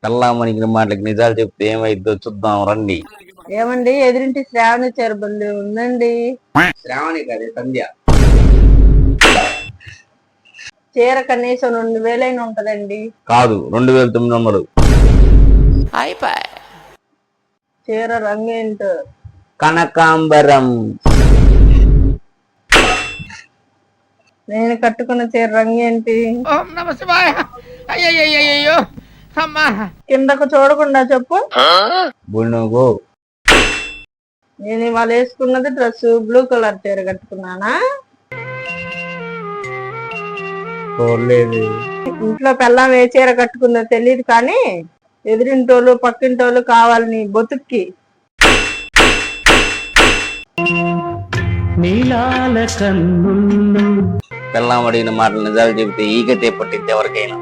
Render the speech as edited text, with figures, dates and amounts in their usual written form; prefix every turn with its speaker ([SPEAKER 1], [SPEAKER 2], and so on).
[SPEAKER 1] పెళ్ళామణికిన మాటలకి నిజాలు చెప్తే ఏమైద్దో చూద్దాం రండి.
[SPEAKER 2] ఏమండి ఎదురింటి శ్రావణి చెరబల్లి ఉందండి.
[SPEAKER 1] శ్రావణి కాదే సంధ్య.
[SPEAKER 2] చీర కనీసం 2000 ఉంటదండి.
[SPEAKER 1] కాదు 2900.
[SPEAKER 2] చీర రంగు ఏంటో.
[SPEAKER 1] కనకాంబరం.
[SPEAKER 2] నేను కట్టుకున్న చీర రంగు ఏంటి? కిందకు చూడకుండా చెప్పు.
[SPEAKER 1] బునుగు.
[SPEAKER 2] నేను ఇవాళ వేసుకున్నది డ్రెస్ బ్లూ కలర్ చీర కట్టుకున్నానా?
[SPEAKER 1] చూడలేదు.
[SPEAKER 2] ఇంట్లో పెళ్ళాం ఏ చీర కట్టుకుందో తెలియదు కానీ ఎదురింటోళ్ళు పక్కింటోళ్ళు కావాలి నీ బతుక్కి.
[SPEAKER 3] నీలాల కన్నుల్లో
[SPEAKER 1] పెళ్ళాం అడిగిన మాటలు నిజాలు చెబితే ఈగతే పట్టింది ఎవరికైనా.